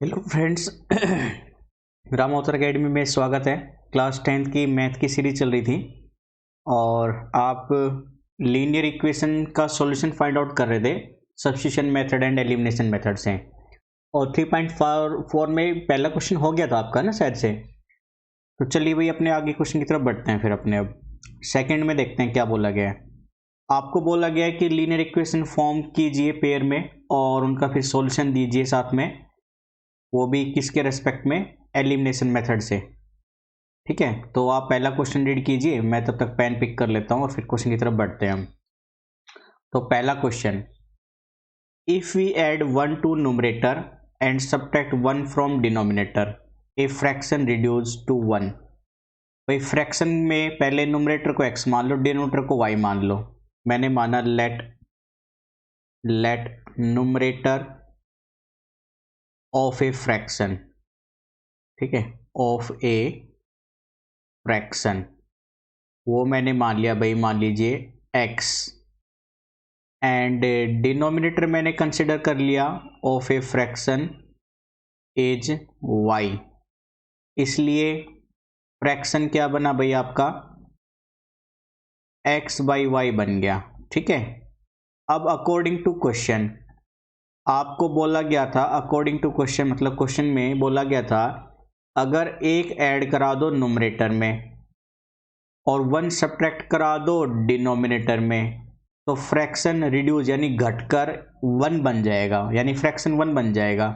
Hello friends, रामोतर academy में स्वागत है। क्लास 10th की मैथ की सीरीज चल रही थी और आप लीनियर इक्वेशन का सॉल्यूशन फाइंड आउट कर रहे थे substitution method and elimination method से। और 3.4 में पहला क्वेश्चन हो गया था आपका ना शायद से। तो चलिए भाई अपने आगे क्वेश्चन की तरफ बढ़ते हैं। फिर अपने अब सेकंड में देखते हैं क्या बोला गया है। आपको बोला गया है कि लीनियर इक्वेशन फॉर्म कीजिए पेयर में और उनका फिर सॉल्यूशन दीजिए साथ में, वो भी किसके रेस्पेक्ट में, एलिमिनेशन मेथड से। ठीक है, तो आप पहला क्वेश्चन रीड कीजिए, मैं तब तक पेन पिक कर लेता हूं और फिर क्वेश्चन की तरफ बढ़ते हैं हम। तो पहला question, if we add 1 to numerator and subtract 1 from denominator a fraction reduce to 1। भाई फ्रैक्शन में पहले न्यूमरेटर को x मान लो, डिनोमिनेटर को y मान लो। मैंने माना let numerator of a fraction, ठीक है, ऑफ ए फ्रैक्शन, वो मैंने मान लिया भाई, मान लीजिए x, एंड डिनोमिनेटर मैंने कंसिडर कर लिया of a fraction as y। इसलिए फ्रैक्शन क्या बना भाई आपका, x बाई वाई बन गया। ठीक है, अब अकॉर्डिंग टू क्वेश्चन आपको बोला गया था, अकॉर्डिंग टू क्वेश्चन मतलब क्वेश्चन में बोला गया था अगर एक ऐड करा दो न्यूमरेटर में और 1 सब्ट्रैक्ट करा दो डिनोमिनेटर में, तो फ्रैक्शन रिड्यूस यानी घटकर 1 बन जाएगा, यानी फ्रैक्शन 1 बन जाएगा।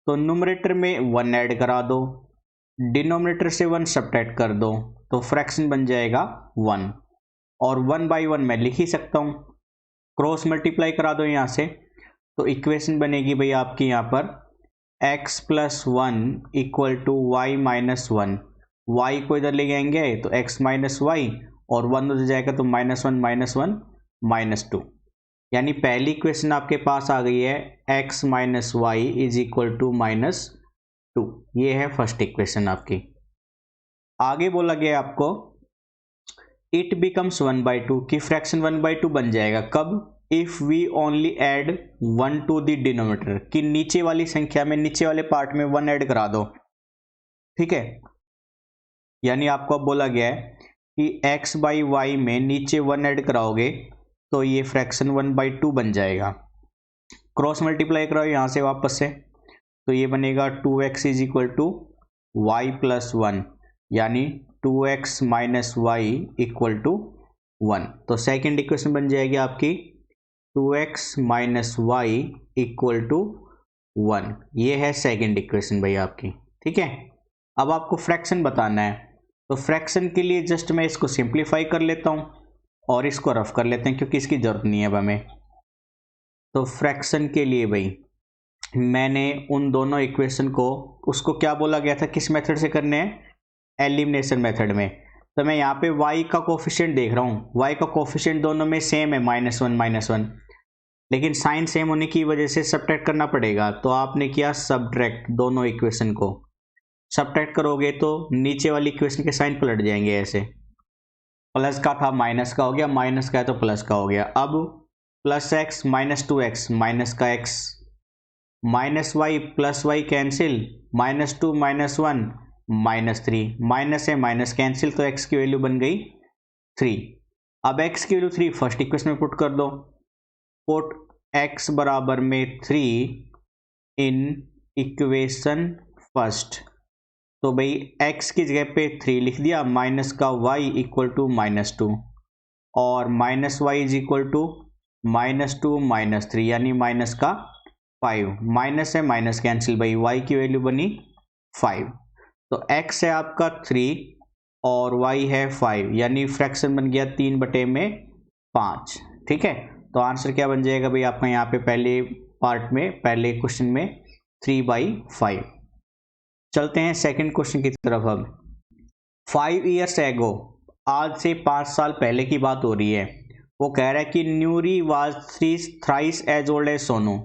तो न्यूमरेटर में 1 ऐड करा दो, डिनोमिनेटर से 1 सब्ट्रैक्ट कर दो, तो फ्रैक्शन बन जाएगा 1। और 1 बाई 1 मैं लिख ही सकता हूँ, क्रॉस मल्टीप्लाई करा दो यहाँ से, तो इक्वेशन बनेगी भाई आपकी यहाँ पर x plus 1 equal to y minus 1। Y को इधर ले जाएंगे तो x माइनस वाई और 1 उधर जाएगा तो -1 -1 -2। यानी पहली इक्वेशन आपके पास आ गई है x minus y is equal to -2। ये है फर्स्ट इक्वेशन आपकी। आगे बोला गया आपको इट बिकम्स 1/2 की फ्रैक्शन 1/2 बन जाएगा कब, if we only add 1 to the denominator, कि नीचे वाली संख्या में, नीचे वाले पार्ट में 1 ऐड करा दो। ठीक है, यानी आपको अब बोला गया है कि x बाई वाई में नीचे 1 ऐड कराओगे तो ये फ्रैक्शन 1/2 बन जाएगा। क्रॉस मल्टीप्लाई कराओ यहाँ से वापस से, तो ये बनेगा 2x is equal to y plus 1, यानी 2x minus Y equal to 1। तो सेकेंड इक्वेशन बन जाएगी आपकी 2x minus Y equal to 1। ये है सेकेंड इक्वेशन भाई आपकी। ठीक है, अब आपको फ्रैक्शन बताना है, तो फ्रैक्शन के लिए जस्ट मैं इसको सिंप्लीफाई कर लेता हूँ और इसको रफ कर लेते हैं क्योंकि इसकी जरूरत नहीं है अब हमें। तो फ्रैक्शन के लिए भाई मैंने उन दोनों इक्वेशन को, उसको क्या बोला गया था, किस मेथड से करने हैं, एलिमिनेशन मेथड में। तो मैं यहाँ पे y का कोफिशिएंट देख रहा हूँ, y का कोफिशिएंट दोनों में सेम है, -1 लेकिन साइन सेम होने की वजह से सब्ट्रैक्ट करना पड़ेगा। तो आपने किया सब्ट्रैक्ट, दोनों इक्वेशन को सब्ट्रैक्ट करोगे तो नीचे वाली इक्वेशन के साइन पलट जाएंगे, ऐसे प्लस का था माइनस का हो गया, माइनस का है तो प्लस का हो गया। अब plus x minus 2x minus का x, minus y plus y cancel, -2 -1 -3, minus है माइनस कैंसिल, तो x की वैल्यू बन गई 3। अब x की वैल्यू 3 फर्स्ट इक्वेशन में पुट कर दो, पुट x बराबर में 3 इन इक्वेशन फर्स्ट। तो भाई x की जगह पे 3 लिख दिया, माइनस का y इक्वल टू -2 और minus y is equal to -2 -3 यानी माइनस का 5, माइनस है माइनस कैंसिल, भाई y की वैल्यू बनी 5। तो x है आपका 3 और y है 5, यानी फ्रैक्शन बन गया 3/5। ठीक है, तो आंसर क्या बन जाएगा भाई आपका यहाँ पे पहले पार्ट में, पहले क्वेश्चन में 3/5। चलते हैं सेकंड क्वेश्चन की तरफ। अब 5 years एगो, आज से 5 साल पहले की बात हो रही है। वो कह रहा है कि Noori was thrice as old as Sonu,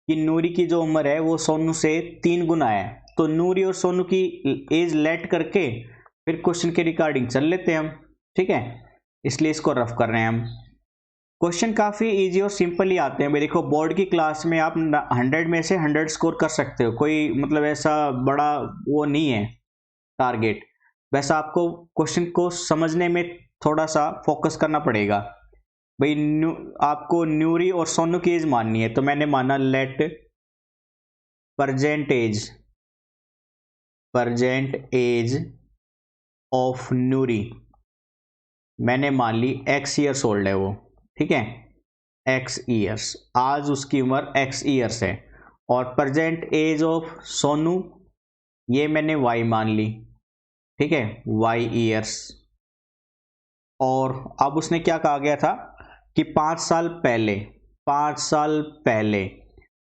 कि नूरी की जो उम्र है वो सोनू से 3 गुना है। तो नूरी और सोनू की एज लेट करके फिर क्वेश्चन के रिगार्डिंग चल लेते हैं हम। ठीक है, इसलिए इसको रफ कर रहे हैं हम। क्वेश्चन काफ़ी इजी और सिंपल ही आते हैं भाई। देखो बोर्ड की क्लास में आप 100 में से 100 स्कोर कर सकते हो, कोई मतलब ऐसा बड़ा वो नहीं है टारगेट। वैसा आपको क्वेश्चन को समझने में थोड़ा सा फोकस करना पड़ेगा भाई। आपको न्यूरी और सोनू की एज माननी है, तो मैंने माना लेट प्रेजेंट एज ऑफ न्यूरी, मैंने मान ली x ईयर्स ओल्ड है वो, ठीक है, x ईयर्स, आज उसकी उम्र x ईयर्स है। और प्रेजेंट एज ऑफ सोनू ये मैंने y मान ली, ठीक है, y ईयर्स। और अब उसने क्या कहा गया था कि 5 साल पहले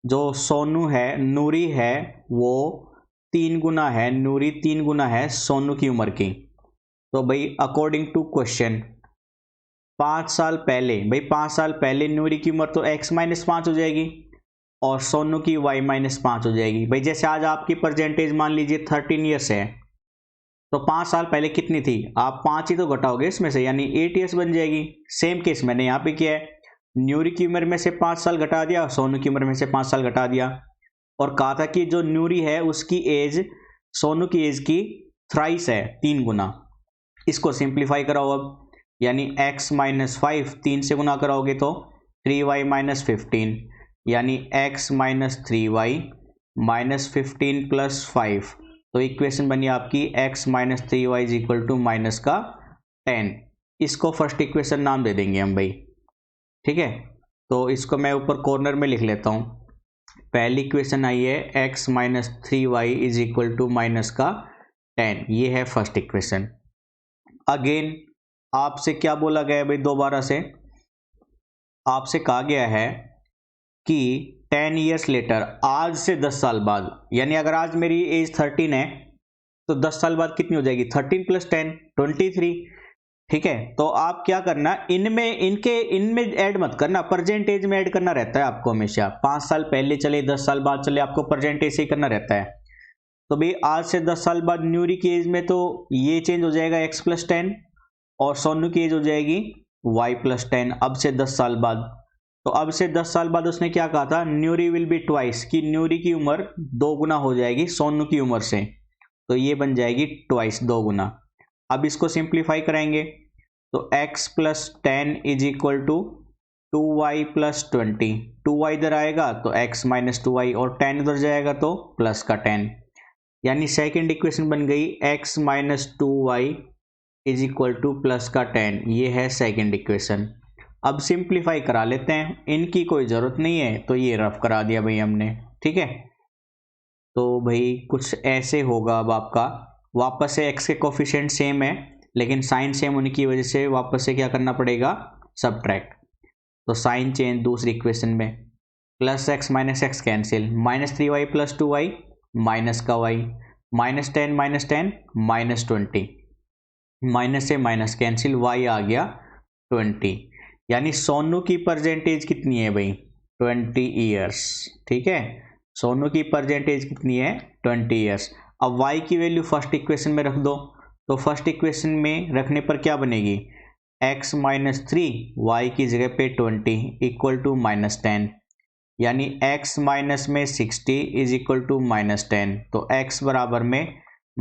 जो सोनू है, नूरी है, वो 3 गुना है, नूरी 3 गुना है सोनू की उम्र की। तो भाई अकॉर्डिंग टू क्वेश्चन 5 साल पहले, भाई 5 साल पहले नूरी की उम्र तो x - 5 हो जाएगी और सोनू की y - 5 हो जाएगी। भाई जैसे आज आपकी परसेंटेज मान लीजिए 13 ईयर्स है, तो 5 साल पहले कितनी थी, आप 5 ही तो घटाओगे इसमें से, यानी 8 ईयर्स बन जाएगी। सेम केस मैंने यहाँ पे किया है, न्यूरी की उम्र में से 5 साल घटा दिया, सोनू की उम्र में से 5 साल घटा दिया, और कहा था कि जो न्यूरी है उसकी एज सोनू की एज की थ्राइस है, 3 गुना। इसको सिंप्लीफाई कराओ अब, यानी x - 5 3 से गुना कराओगे तो 3y - 15, यानी x - 3y - 15 + 5। तो इक्वेशन बनी आपकी x - 3y = माइनस का 10। इसको फर्स्ट इक्वेशन नाम दे देंगे हम भाई, ठीक है। तो इसको मैं ऊपर कॉर्नर में लिख लेता हूँ। पहली इक्वेशन आई है x - 3y = माइनस का 10, ये है फर्स्ट इक्वेशन। अगेन आपसे क्या बोला गया है भाई, दोबारा से आपसे कहा गया है कि 10 ईयर्स लेटर, आज से 10 साल बाद, यानी अगर आज मेरी एज 13 है तो 10 साल बाद कितनी हो जाएगी, 13 + 10 23, ठीक है। तो आप क्या करना, इनमें ऐड मत करना, प्रेजेंट एज में ऐड करना रहता है आपको हमेशा। 5 साल पहले चले 10 साल बाद चले, आपको प्रेजेंट एज से ही करना रहता है। तो भाई आज से 10 साल बाद न्यूरी की एज में तो ये चेंज हो जाएगा x + 10, और सोनू की एज हो जाएगी y + 10 अब से 10 साल बाद। तो अब से 10 साल बाद उसने क्या कहा था, न्यूरी विल बी ट्वाइस, कि न्यूरी की उम्र 2 गुना हो जाएगी सोनू की उम्र से, तो ये बन जाएगी ट्वाइस, 2 गुना। अब इसको सिंप्लीफाई कराएंगे तो x + 10 = 2y + 20, 2y इधर आएगा तो x - 2y, और 10 इधर जाएगा तो प्लस का 10, यानी सेकेंड इक्वेशन बन गई x - 2y = प्लस का 10, ये है सेकेंड इक्वेशन। अब सिंप्लीफाई करा लेते हैं, इनकी कोई ज़रूरत नहीं है तो ये रफ करा दिया भाई हमने, ठीक है। तो भाई कुछ ऐसे होगा। अब आपका वापस से x के कोफिशिएंट सेम है, लेकिन साइन सेम होने की वजह से वापस से क्या करना पड़ेगा, सबट्रैक्ट। तो साइन चेंज दूसरी इक्वेशन में, plus x - x cancel, -3y + 2y minus का y, -10 - 10 -20, माइनस से माइनस कैंसिल, y आ गया 20, यानी सोनू की परसेंटेज कितनी है भाई, 20 ईयर्स, ठीक है। सोनू की परसेंटेज कितनी है, 20 ईयर्स। अब y की वैल्यू फर्स्ट इक्वेशन में रख दो, तो फर्स्ट इक्वेशन में रखने पर क्या बनेगी, x - 3 y की जगह पे 20 = -10, यानी x माइनस में 60 = -10, तो x बराबर में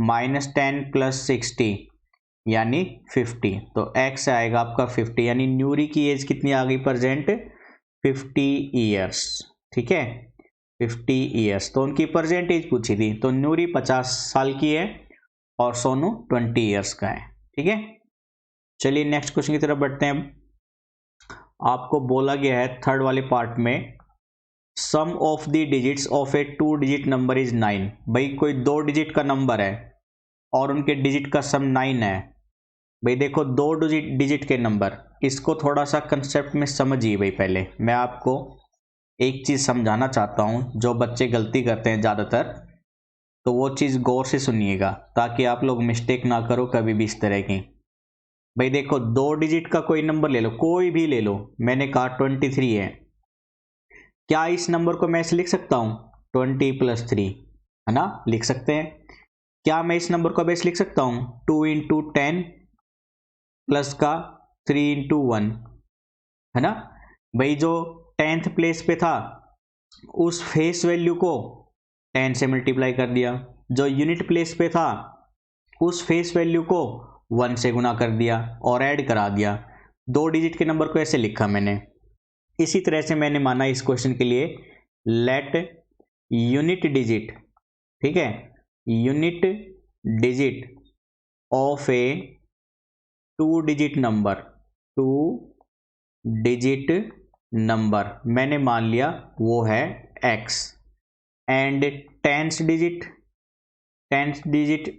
-10 + 60 यानी 50, तो x आएगा आपका 50, यानी न्यूरी की एज कितनी आ गई प्रेजेंट, 50 ईयर्स, ठीक है, 50 ईयर्स। तो उनकी प्रेजेंट एज पूछी थी, तो न्यूरी 50 साल की है और सोनू 20 ईयर्स का है, ठीक है। चलिए नेक्स्ट क्वेश्चन की तरफ बढ़ते हैं। आपको बोला गया है थर्ड वाले पार्ट में, sum of the digits of a 2 digit number is 9। भाई कोई 2 डिजिट का नंबर है और उनके डिजिट का सम 9 है। भाई देखो 2 डिजिट के नंबर, इसको थोड़ा सा कंसेप्ट में समझिए भाई। पहले मैं आपको एक चीज़ समझाना चाहता हूँ, जो बच्चे गलती करते हैं ज़्यादातर, तो वो चीज़ गौर से सुनिएगा ताकि आप लोग मिस्टेक ना करो कभी भी इस तरह की। भाई देखो 2 डिजिट का कोई नंबर ले लो, कोई भी ले लो, मैंने कहा 23 है, क्या इस नंबर को मैं ऐसे लिख सकता हूँ 20 + 3, है ना, लिख सकते हैं। क्या मैं इस नंबर को ऐसे लिख सकता हूँ 2 × 10 प्लस का 3 × 1, है ना। भाई जो 10th प्लेस पे था उस फेस वैल्यू को 10 से मल्टीप्लाई कर दिया, जो यूनिट प्लेस पे था उस फेस वैल्यू को 1 से गुना कर दिया और ऐड करा दिया। 2 डिजिट के नंबर को ऐसे लिखा मैंने। इसी तरह से मैंने माना इस क्वेश्चन के लिए लेट यूनिट डिजिट, ठीक है, unit digit of a 2 digit number मैंने मान लिया वो है x, and tenth digit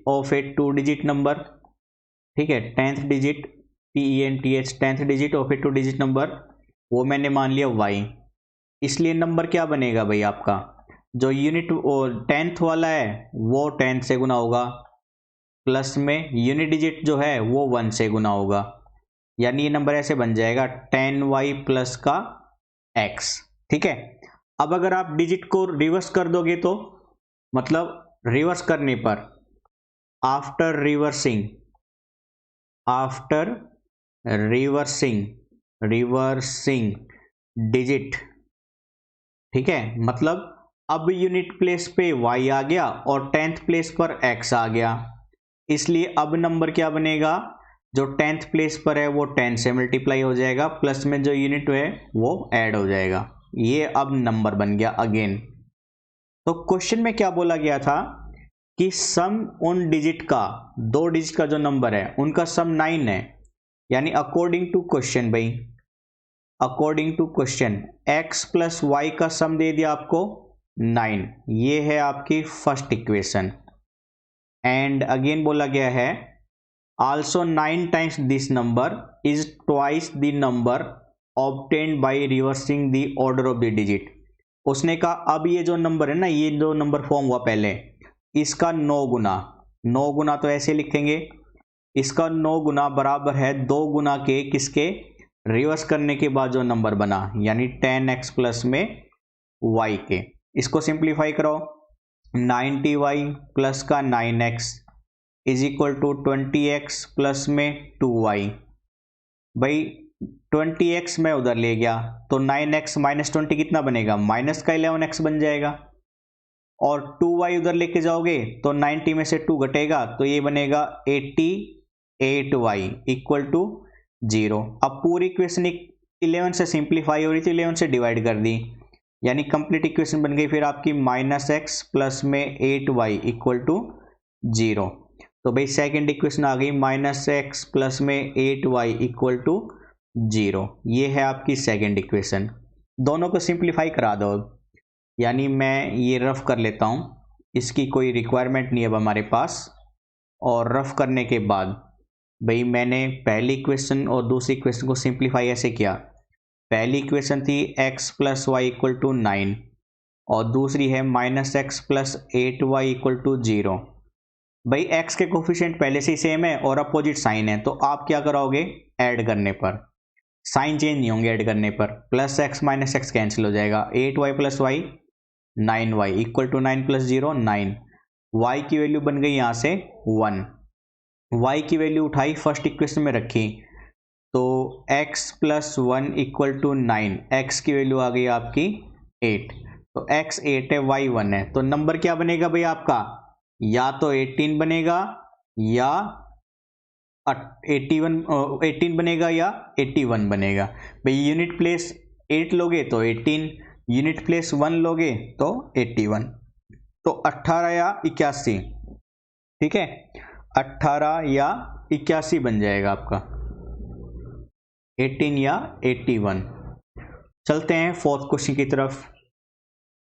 of a 2 digit number, ठीक है, tenth digit tenth digit of a 2 digit number वो मैंने मान लिया y। इसलिए नंबर क्या बनेगा भाई आपका, जो यूनिट और 10th वाला है वो 10 से गुना होगा, प्लस में यूनिट डिजिट जो है वो 1 से गुना होगा, यानी ये नंबर ऐसे बन जाएगा 10y प्लस का x, ठीक है। अब अगर आप डिजिट को रिवर्स कर दोगे तो मतलब रिवर्स करने पर आफ्टर रिवर्सिंग डिजिट, ठीक है, मतलब अब यूनिट प्लेस पे y आ गया और 10th प्लेस पर x आ गया, इसलिए अब नंबर क्या बनेगा, जो 10th प्लेस पर है वो 10 से मल्टीप्लाई हो जाएगा, प्लस में जो यूनिट है वो ऐड हो जाएगा, ये अब नंबर बन गया अगेन। तो क्वेश्चन में क्या बोला गया था कि सम उन डिजिट का, 2 डिजिट का जो नंबर है उनका सम 9 है, यानी अकॉर्डिंग टू क्वेश्चन भाई, according to question x plus y का सम दे दिया आपको 9, ये है आपकी फर्स्ट इक्वेशन। एंड अगेन बोला गया है also 9 times this number is twice the number obtained by reversing the order of the digit. उसने कहा अब ये जो नंबर है ना, ये जो नंबर फॉर्म हुआ पहले, इसका 9 गुना तो ऐसे लिखेंगे, इसका 9 गुना बराबर है 2 गुना के किसके, रिवर्स करने के बाद जो नंबर बना, यानी 10x प्लस में y के। इसको सिंप्लीफाई करो, 90y प्लस का 9x is equal to 20x plus में 2y। भाई 20x में उधर ले गया तो 9x माइनस 20 कितना बनेगा, माइनस का 11x बन जाएगा, और 2y उधर लेके जाओगे तो 90 में से 2 घटेगा तो ये बनेगा 88y इक्वल टू 0। अब पूरी इक्वेशन 11 से सिंप्लीफाई हो रही थी, 11 से डिवाइड कर दी, यानी कंप्लीट इक्वेशन बन गई फिर आपकी -x प्लस में 8y इक्वल टू 0। तो भाई सेकेंड इक्वेशन आ गई -x प्लस में 8y इक्वल टू 0, ये है आपकी सेकेंड इक्वेशन। दोनों को सिंप्लीफाई करा दो, यानी मैं ये रफ कर लेता हूँ, इसकी कोई रिक्वायरमेंट नहीं है अब हमारे पास। और रफ करने के बाद भाई मैंने पहली इक्वेशन और दूसरी इक्वेशन को सिंप्लीफाई ऐसे किया, पहली इक्वेशन थी x plus y equal to 9 और दूसरी है -x plus 8y equal to 0। भाई x के कोफिशिएंट पहले से ही सेम है और अपोजिट साइन है, तो आप क्या करोगे, ऐड करने पर साइन चेंज नहीं होंगे, ऐड करने पर plus x minus x cancel हो जाएगा, 8y plus y 9y equal to 9 plus 0 9, y की वैल्यू बन गई यहाँ से 1, y की वैल्यू उठाई फर्स्ट इक्वेशन में रखी तो x plus 1 equal to 9, x की वैल्यू आ गई आपकी 8, तो x 8 है y 1 है, तो नंबर क्या बनेगा भाई आपका, या तो 18 बनेगा या 18 बनेगा या 81 बनेगा। भाई यूनिट प्लेस 8 लोगे तो 18, यूनिट प्लेस 1 लोगे तो 81, तो 18 या 81, ठीक है, 18 या 81 बन जाएगा आपका, 18 या 81। चलते हैं फोर्थ क्वेश्चन की तरफ।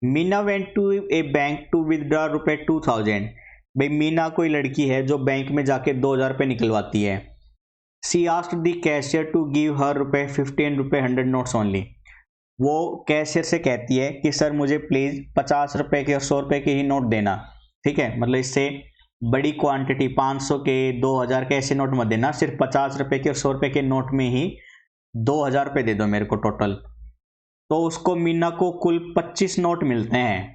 Meena went to a bank to withdraw रुपए 2000। भाई मीना कोई लड़की है जो बैंक में जाके 2000 रुपये निकलवाती है। She asked the cashier to give her रुपए 15 रुपए 100 नोट्स ओनली। वो कैशियर से कहती है कि सर मुझे प्लीज़ 50 रुपए के और 100 रुपए के ही नोट देना, ठीक है, मतलब इससे बड़ी क्वांटिटी 500 के 2000 के ऐसे नोट मत देना, सिर्फ 50 रुपए के और 100 रुपए के नोट में ही 2000 रुपये दे दो मेरे को टोटल। तो उसको मीना को कुल 25 नोट मिलते हैं।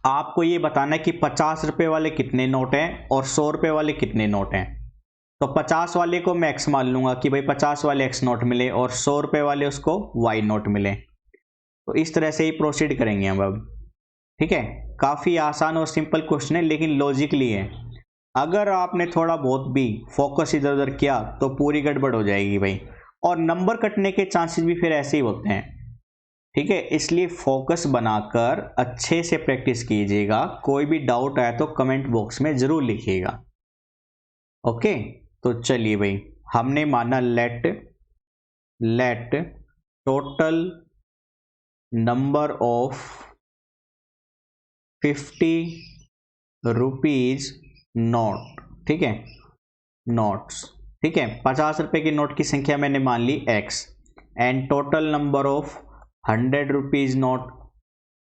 आपको ये बताना है कि 50 रुपये वाले कितने नोट हैं और 100 रुपये वाले कितने नोट हैं। तो 50 वाले को मैं एक्स मान लूंगा कि भाई 50 वाले एक्स नोट मिले और 100 रुपये वाले उसको वाई नोट मिले। तो इस तरह से ही प्रोसीड करेंगे हम अब। ठीक है, काफ़ी आसान और सिंपल क्वेश्चन है लेकिन लॉजिकली है। अगर आपने थोड़ा बहुत भी फोकस इधर उधर किया तो पूरी गड़बड़ हो जाएगी भाई, और नंबर कटने के चांसेस भी फिर ऐसे ही होते हैं। ठीक है, इसलिए फोकस बनाकर अच्छे से प्रैक्टिस कीजिएगा। कोई भी डाउट आया तो कमेंट बॉक्स में ज़रूर लिखिएगा। ओके, तो चलिए भाई, हमने माना let total number of 50 rupees note. ठीक है, नोट्स। ठीक है, 50 रुपए की नोट की संख्या मैंने मान ली x, and total number of 100 rupees note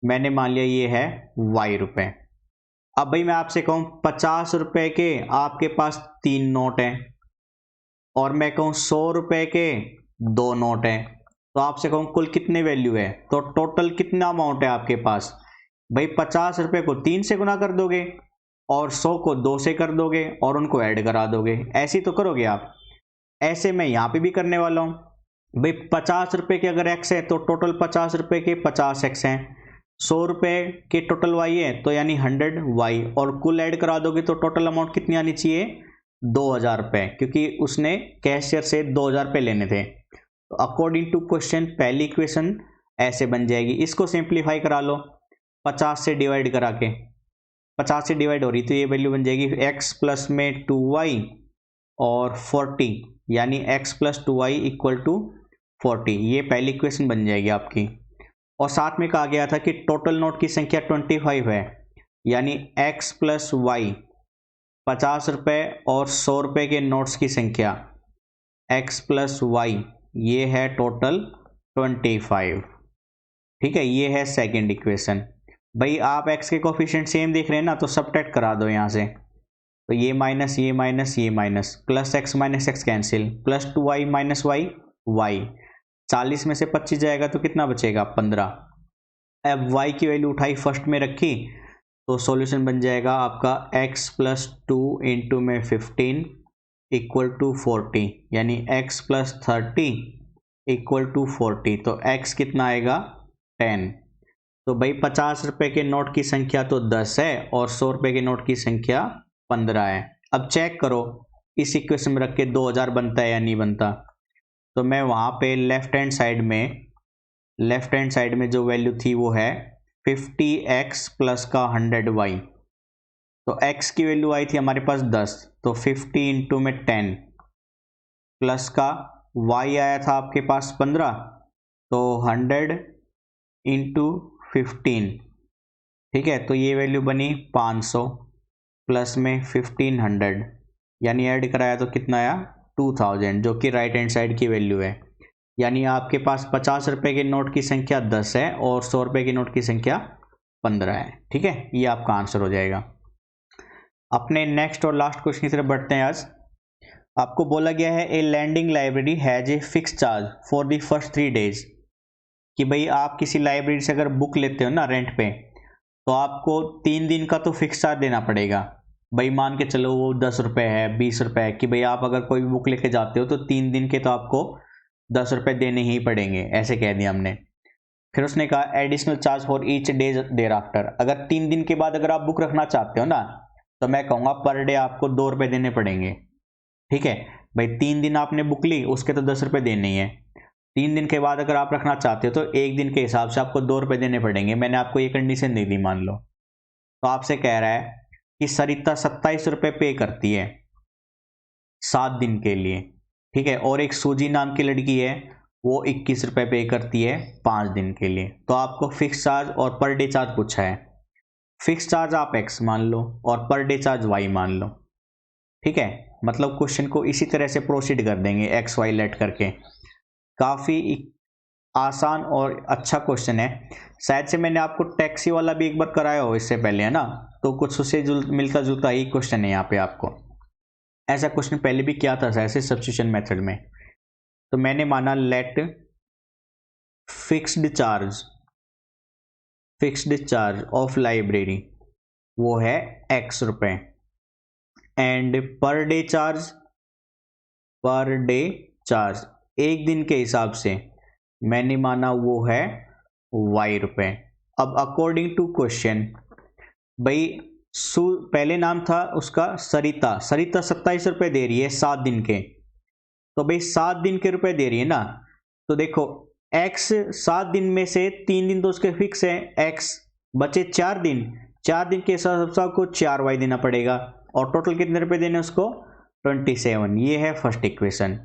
मैंने मान लिया ये है y रुपए। अब भाई मैं आपसे कहूँ 50 रुपए के आपके पास 3 नोट हैं और मैं कहूँ 100 रुपए के 2 नोट हैं, तो आपसे कहूँ कुल कितने वैल्यू है, तो टोटल कितना अमाउंट है आपके पास। भाई 50 रुपए को 3 से गुना कर दोगे और 100 को 2 से कर दोगे और उनको ऐड करा दोगे, ऐसे ही तो करोगे आप। ऐसे मैं यहाँ पे भी करने वाला हूँ। भाई 50 रुपए के अगर x है तो टोटल 50 रुपए के 50x हैं, 100 रुपए के टोटल y है तो यानी 100y, और कुल ऐड करा दोगे तो टोटल अमाउंट कितनी आनी चाहिए, 2000 रुपये, क्योंकि उसने कैशियर से 2000 रुपये लेने थे। तो अकॉर्डिंग टू क्वेश्चन पहली इक्वेशन ऐसे बन जाएगी। इसको सिंप्लीफाई करा लो 50 से डिवाइड करा के, 50 से डिवाइड हो रही तो ये वैल्यू बन जाएगी x प्लस में 2y और 40, यानी x plus 2y equal to 40। ये पहली इक्वेशन बन जाएगी आपकी। और साथ में कहा गया था कि टोटल नोट की संख्या 25 है, यानी x प्लस वाई 50 रुपये और 100 रुपये के नोट्स की संख्या x प्लस वाई, ये है टोटल 25। ठीक है, ये है सेकेंड इक्वेशन। भाई आप x के कोफिशिएंट सेम देख रहे हैं ना, तो सबट्रैक्ट करा दो यहाँ से। तो ये माइनस ये माइनस ये minus, plus x minus x cancel, plus 2y minus y y, 40 में से 25 जाएगा तो कितना बचेगा, 15। अब y की वैल्यू उठाई फर्स्ट में रखी तो सॉल्यूशन बन जाएगा आपका x प्लस 2 इंटू में 15 इक्वल टू 40, यानी x प्लस 30 इक्वल टू 40। तो x कितना आएगा, 10। तो भाई 50 रुपये के नोट की संख्या तो 10 है और 100 रुपये के नोट की संख्या 15 है। अब चेक करो इस इक्वेशन में रख के 2000 बनता है या नहीं बनता। तो मैं वहाँ पे लेफ्ट हैंड साइड में जो वैल्यू थी वो है 50x प्लस का 100y। तो x की वैल्यू आई थी हमारे पास 10, तो 50 इंटू में 10 प्लस का y आया था आपके पास 15, तो 100 इंटू 15। ठीक है, तो ये वैल्यू बनी 500 प्लस में 1500, यानी ऐड कराया तो कितना आया 2000, जो कि राइट हैंड साइड की वैल्यू है। यानी आपके पास 50 रुपये के नोट की संख्या 10 है और 100 रुपये के नोट की संख्या 15 है। ठीक है, ये आपका आंसर हो जाएगा। अपने नेक्स्ट और लास्ट क्वेश्चन की तरफ बढ़ते हैं। आज आपको बोला गया है a lending library has a fixed charge for the first 3 days, कि भाई आप किसी लाइब्रेरी से अगर बुक लेते हो ना रेंट पे, तो आपको 3 दिन का तो फिक्स चार्ज देना पड़ेगा। भाई मान के चलो वो 10 रुपये है, 20 रुपये है, कि भाई आप अगर कोई बुक लेके जाते हो तो 3 दिन के तो आपको 10 रुपये देने ही पड़ेंगे, ऐसे कह दिया हमने। फिर उसने कहा additional charge for each day there after, अगर 3 दिन के बाद अगर आप बुक रखना चाहते हो ना, तो मैं कहूँगा पर डे आपको 2 रुपये देने पड़ेंगे। ठीक है भाई, 3 दिन आपने बुक ली, उसके तो 10 रुपये देने ही है। 3 दिन के बाद अगर आप रखना चाहते हो तो 1 दिन के हिसाब से आपको 2 रुपये देने पड़ेंगे। मैंने आपको ये कंडीशन दे दी मान लो। तो आपसे कह रहा है कि सरिता 27 रुपये पे करती है 7 दिन के लिए। ठीक है, और एक सूजी नाम की लड़की है, वो 21 रुपये पे करती है 5 दिन के लिए। तो आपको फिक्स चार्ज और पर डे चार्ज पूछा है। फिक्स चार्ज आप x मान लो और पर डे चार्ज y मान लो। ठीक है, मतलब क्वेश्चन को इसी तरह से प्रोसीड कर देंगे x y लेट करके। काफ़ी आसान और अच्छा क्वेश्चन है। शायद से मैंने आपको टैक्सी वाला भी एक बार कराया हो इससे पहले, है ना, तो कुछ उससे मिलता जुलता ही क्वेश्चन है यहाँ पे। आपको ऐसा क्वेश्चन पहले भी किया था शायद से सब्स्टिट्यूशन मेथड में। तो मैंने माना late fixed charge of library वो है x रुपये, and per day charge per day charge, एक दिन के हिसाब से मैंने माना वो है y रुपए। अब अकॉर्डिंग टू क्वेश्चन, भाई पहले नाम था उसका सरिता, सरिता 27 रुपये दे रही है 7 दिन के, तो भाई 7 दिन के रुपए दे रही है ना, तो देखो x 7 दिन में से 3 दिन तो उसके फिक्स है, x बचे 4 दिन, 4 दिन के हिसाब से आपको 4y देना पड़ेगा, और टोटल कितने रुपए देने उसको 27। ये है फर्स्ट इक्वेशन।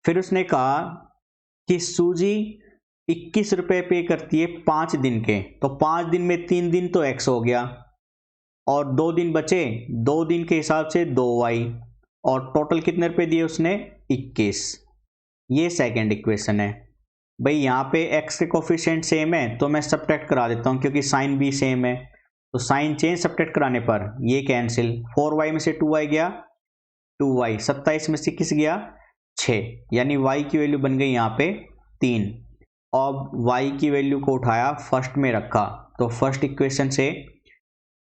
फिर उसने कहा कि सूजी 21 रुपये पे करती है 5 दिन के, तो 5 दिन में 3 दिन तो x हो गया, और 2 दिन बचे, 2 दिन के हिसाब से 2y, और टोटल कितने रुपए दिए उसने 21। ये सेकंड इक्वेशन है। भाई यहाँ पे x के कोफिशिएंट सेम है तो मैं सब्ट्रैक्ट करा देता हूँ, क्योंकि साइन भी सेम है, तो साइन चेंज सब्ट्रैक्ट कराने पर ये कैंसिल, 4y में से 2y गया 2y, 27 में से किस गया 6, यानी y की वैल्यू बन गई यहाँ पे 3। अब y की वैल्यू को उठाया फर्स्ट में रखा, तो फर्स्ट इक्वेशन से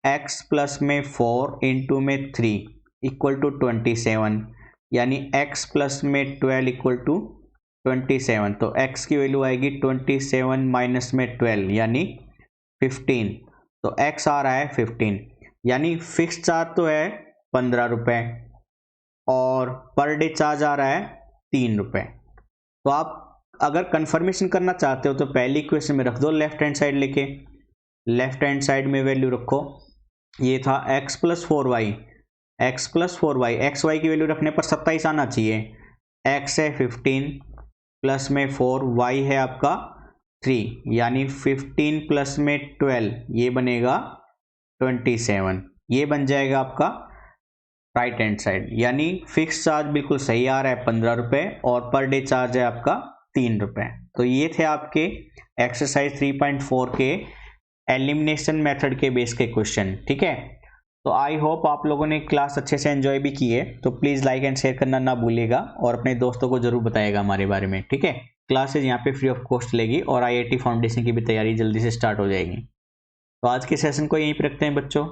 x प्लस में 4 इंटू में 3 इक्वल टू 27, यानी x प्लस में 12 इक्वल टू 27, तो x की वैल्यू आएगी 27 माइनस में 12 यानी 15, तो x आ रहा है 15, यानी फिक्स चार्ज तो है 15 रुपये और पर डे चार्ज आ रहा है 3 रुपये। तो आप अगर कंफर्मेशन करना चाहते हो तो पहली इक्वेशन में रख दो लेफ्ट हैंड साइड लेके, लेफ्ट हैंड साइड में वैल्यू रखो, ये था x plus 4y, x plus 4y, x y की वैल्यू रखने पर 27 आना चाहिए, x है 15 प्लस में 4, y है आपका 3, यानी 15 प्लस में 12 ये बनेगा 27, ये बन जाएगा आपका राइट हैंड साइड, यानी फिक्स चार्ज बिल्कुल सही आ रहा है 15 रुपये और पर डे चार्ज है आपका 3 रुपये। तो ये थे आपके एक्सरसाइज 3.4 के एलिमिनेशन मेथड के बेस के क्वेश्चन। ठीक है, तो आई होप आप लोगों ने क्लास अच्छे से एंजॉय भी की है, तो प्लीज़ लाइक एंड शेयर करना ना भूलिएगा और अपने दोस्तों को जरूर बताइएगा हमारे बारे में। ठीक है, क्लासेज यहाँ पे फ्री ऑफ कॉस्ट लेगी और IIT फाउंडेशन की भी तैयारी जल्दी से स्टार्ट हो जाएगी। तो आज के सेशन को यहीं पर रखते हैं बच्चों,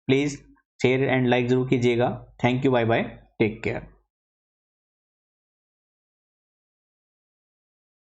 प्लीज़ शेयर एंड लाइक जरूर कीजिएगा। Thank you, bye bye, take care.